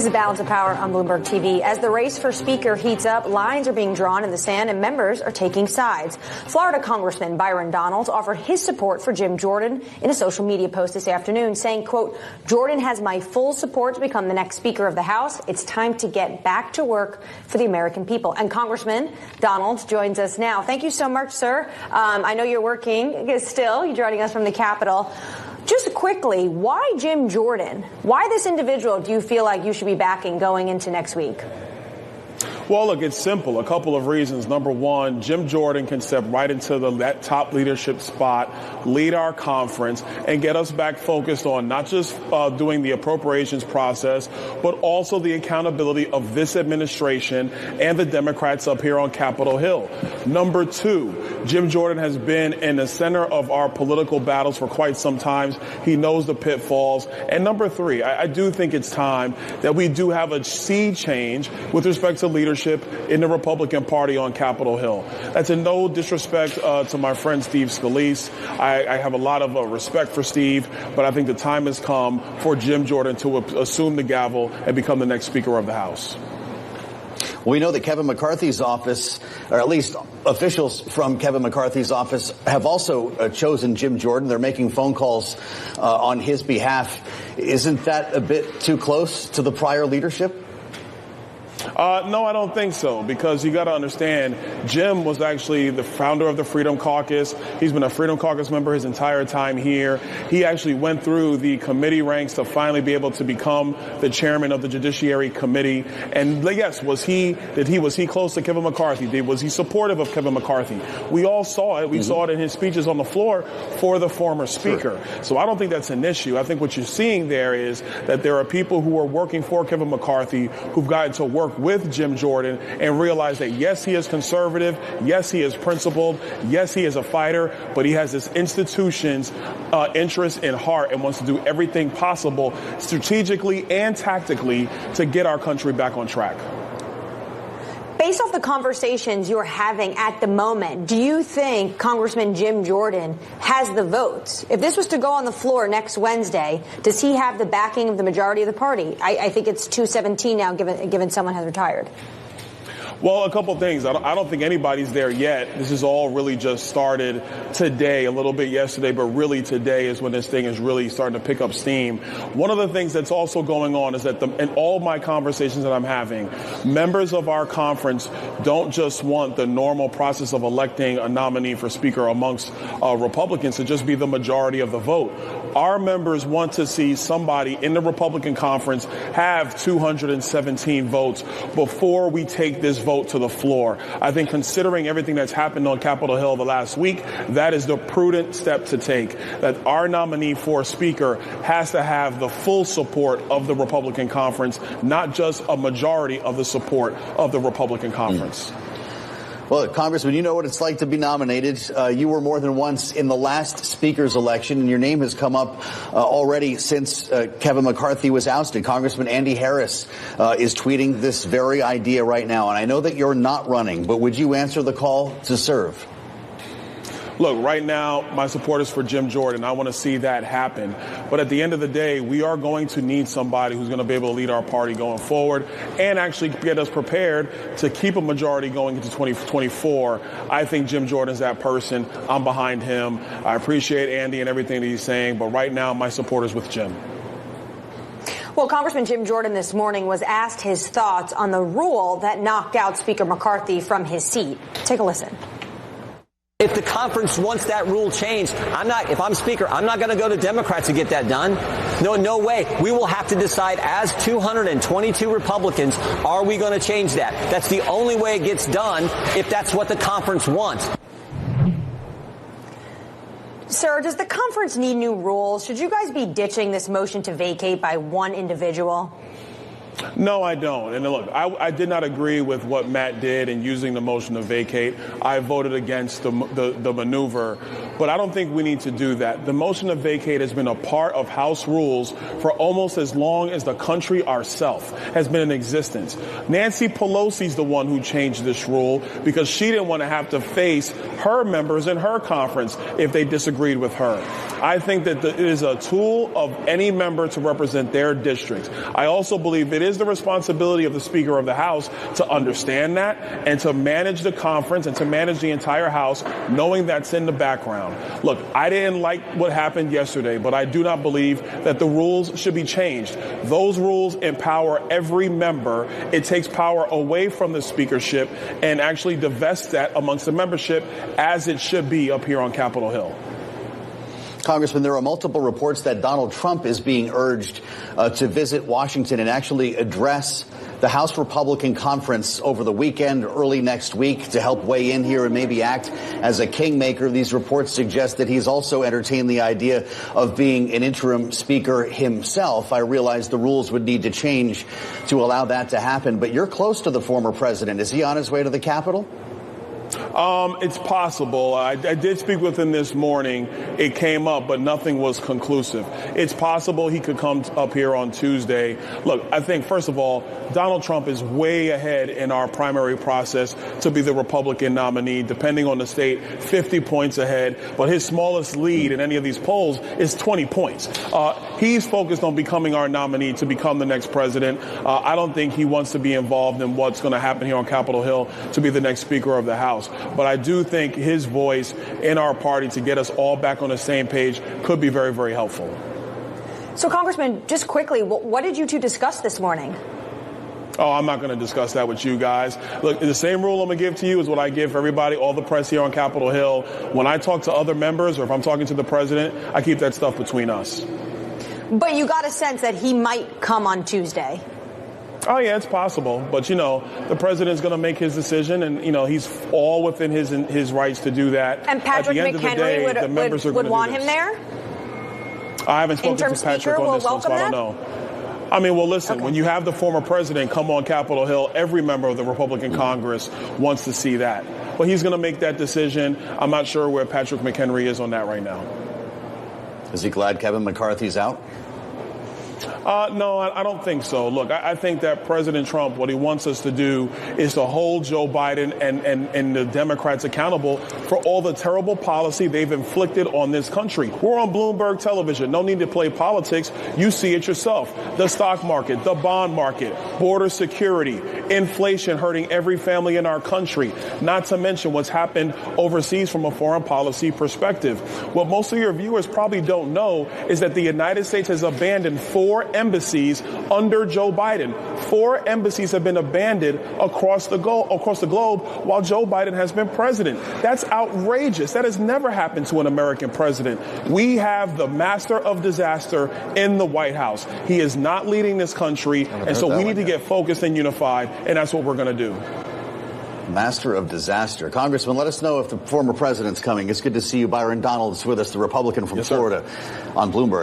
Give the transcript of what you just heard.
This is Balance of Power on Bloomberg TV. As the race for Speaker heats up, lines are being drawn in the sand and members are taking sides. Florida Congressman Byron Donalds offered his support for Jim Jordan in a social media post this afternoon, saying, quote, "Jordan has my full support to become the next Speaker of the House. It's time to get back to work for the American people." And Congressman Donalds joins us now. Thank you so much, sir. I know you're working still. You're joining us from the Capitol. Just quickly, why Jim Jordan? Why this individual do you feel like you should be backing going into next week? Well, look, it's simple. A couple of reasons. Number one, Jim Jordan can step right into that top leadership spot, lead our conference, and get us back focused on not just doing the appropriations process, but also the accountability of this administration and the Democrats up here on Capitol Hill. Number two, Jim Jordan has been in the center of our political battles for quite some time. He knows the pitfalls. And number three, I do think it's time that we do have a sea change with respect to leadership in the Republican Party on Capitol Hill. That's in no disrespect to my friend Steve Scalise. I have a lot of respect for Steve, but I think the time has come for Jim Jordan to assume the gavel and become the next Speaker of the House. We know that Kevin McCarthy's office, or at least officials from Kevin McCarthy's office, have also chosen Jim Jordan. They're making phone calls on his behalf. Isn't that a bit too close to the prior leadership? No, I don't think so, because you got to understand, Jim was actually the founder of the Freedom Caucus. He's been a Freedom Caucus member his entire time here. He actually went through the committee ranks to finally be able to become the chairman of the Judiciary Committee. And yes, was he close to Kevin McCarthy? Was he supportive of Kevin McCarthy? We all saw it. We saw it in his speeches on the floor for the former Speaker. Sure. So I don't think that's an issue. I think what you're seeing there is that there are people who are working for Kevin McCarthy who've gotten to work with Jim Jordan and realize that, yes, he is conservative. Yes, he is principled. Yes, he is a fighter, but he has this institution's interest in heart and wants to do everything possible strategically and tactically to get our country back on track. Based off the conversations you're having at the moment, do you think Congressman Jim Jordan has the votes? If this was to go on the floor next Wednesday, does he have the backing of the majority of the party? I think it's 217 now, given someone has retired. Well, a couple things. I don't think anybody's there yet. This is all really just started today, a little bit yesterday, but really today is when this thing is really starting to pick up steam. One of the things that's also going on is that in all my conversations that I'm having, members of our conference don't just want the normal process of electing a nominee for Speaker amongst Republicans to just be the majority of the vote. Our members want to see somebody in the Republican conference have 217 votes before we take this vote to the floor. I think considering everything that's happened on Capitol Hill the last week, that is the prudent step to take, that our nominee for Speaker has to have the full support of the Republican conference, not just a majority of the support of the Republican conference. Well, Congressman, you know what it's like to be nominated. You were more than once in the last Speaker's election, and your name has come up already since Kevin McCarthy was ousted. Congressman Andy Harris is tweeting this very idea right now. And I know that you're not running, but would you answer the call to serve? Look, right now, my support is for Jim Jordan. I want to see that happen. But at the end of the day, we are going to need somebody who's going to be able to lead our party going forward and actually get us prepared to keep a majority going into 2024. I think Jim Jordan's that person. I'm behind him. I appreciate Andy and everything that he's saying. But right now, my support is with Jim. Well, Congressman Jim Jordan this morning was asked his thoughts on the rule that knocked out Speaker McCarthy from his seat. Take a listen. If the conference wants that rule changed, if I'm Speaker, I'm not going to go to Democrats to get that done. No way. We will have to decide as 222 Republicans, are we going to change that? That's the only way it gets done if that's what the conference wants. Sir, does the conference need new rules? Should you guys be ditching this motion to vacate by one individual? No, I don't. And look, I did not agree with what Matt did in using the motion to vacate. I voted against the maneuver, but I don't think we need to do that. The motion to vacate has been a part of House rules for almost as long as the country ourselves has been in existence. Nancy Pelosi's the one who changed this rule because she didn't want to have to face her members in her conference if they disagreed with her. I think that it is a tool of any member to represent their district. I also believe it it is the responsibility of the Speaker of the House to understand that and to manage the conference and to manage the entire House, knowing that's in the background. Look, I didn't like what happened yesterday, but I do not believe that the rules should be changed. Those rules empower every member. It takes power away from the speakership and actually divests that amongst the membership, as it should be up here on Capitol Hill. Congressman, there are multiple reports that Donald Trump is being urged to visit Washington and actually address the House Republican Conference over the weekend, early next week, to help weigh in here and maybe act as a kingmaker. These reports suggest that he's also entertained the idea of being an interim speaker himself. I realize the rules would need to change to allow that to happen, but you're close to the former president. Is he on his way to the Capitol? It's possible. I did speak with him this morning. It came up, but nothing was conclusive. It's possible he could come up here on Tuesday. Look, I think, first of all, Donald Trump is way ahead in our primary process to be the Republican nominee, depending on the state, 50 points ahead. But his smallest lead in any of these polls is 20 points. He's focused on becoming our nominee to become the next president. I don't think he wants to be involved in what's going to happen here on Capitol Hill to be the next Speaker of the House. But I do think his voice in our party to get us all back on the same page could be very, very helpful. So, Congressman, just quickly, what did you two discuss this morning? Oh, I'm not going to discuss that with you guys. Look, the same rule I'm going to give to you is what I give for everybody, all the press here on Capitol Hill. When I talk to other members or if I'm talking to the president, I keep that stuff between us. But you got a sense that he might come on Tuesday. Oh, yeah, it's possible. But, the president's going to make his decision, and, he's all within his rights to do that. And Patrick McHenry would want him there? I haven't spoken to Patrick on this one, so I don't know. I mean, well, listen, when you have the former president come on Capitol Hill, every member of the Republican Congress wants to see that. But he's going to make that decision. I'm not sure where Patrick McHenry is on that right now. Is he glad Kevin McCarthy's out? No, I don't think so. Look, I think that President Trump, what he wants us to do is to hold Joe Biden and the Democrats accountable for all the terrible policy they've inflicted on this country. We're on Bloomberg television. No need to play politics. You see it yourself. The stock market, the bond market, border security, inflation hurting every family in our country, not to mention what's happened overseas from a foreign policy perspective. What most of your viewers probably don't know is that the United States has abandoned 4 embassies under Joe Biden. 4 embassies have been abandoned across the globe while Joe Biden has been president. That's outrageous. That has never happened to an American president. We have the master of disaster in the White House. He is not leading this country, and so we need to get focused and unified, and that's what we're going to do. Master of disaster. Congressman, let us know if the former president's coming. It's good to see you. Byron Donalds with us, the Republican from Florida, on Bloomberg.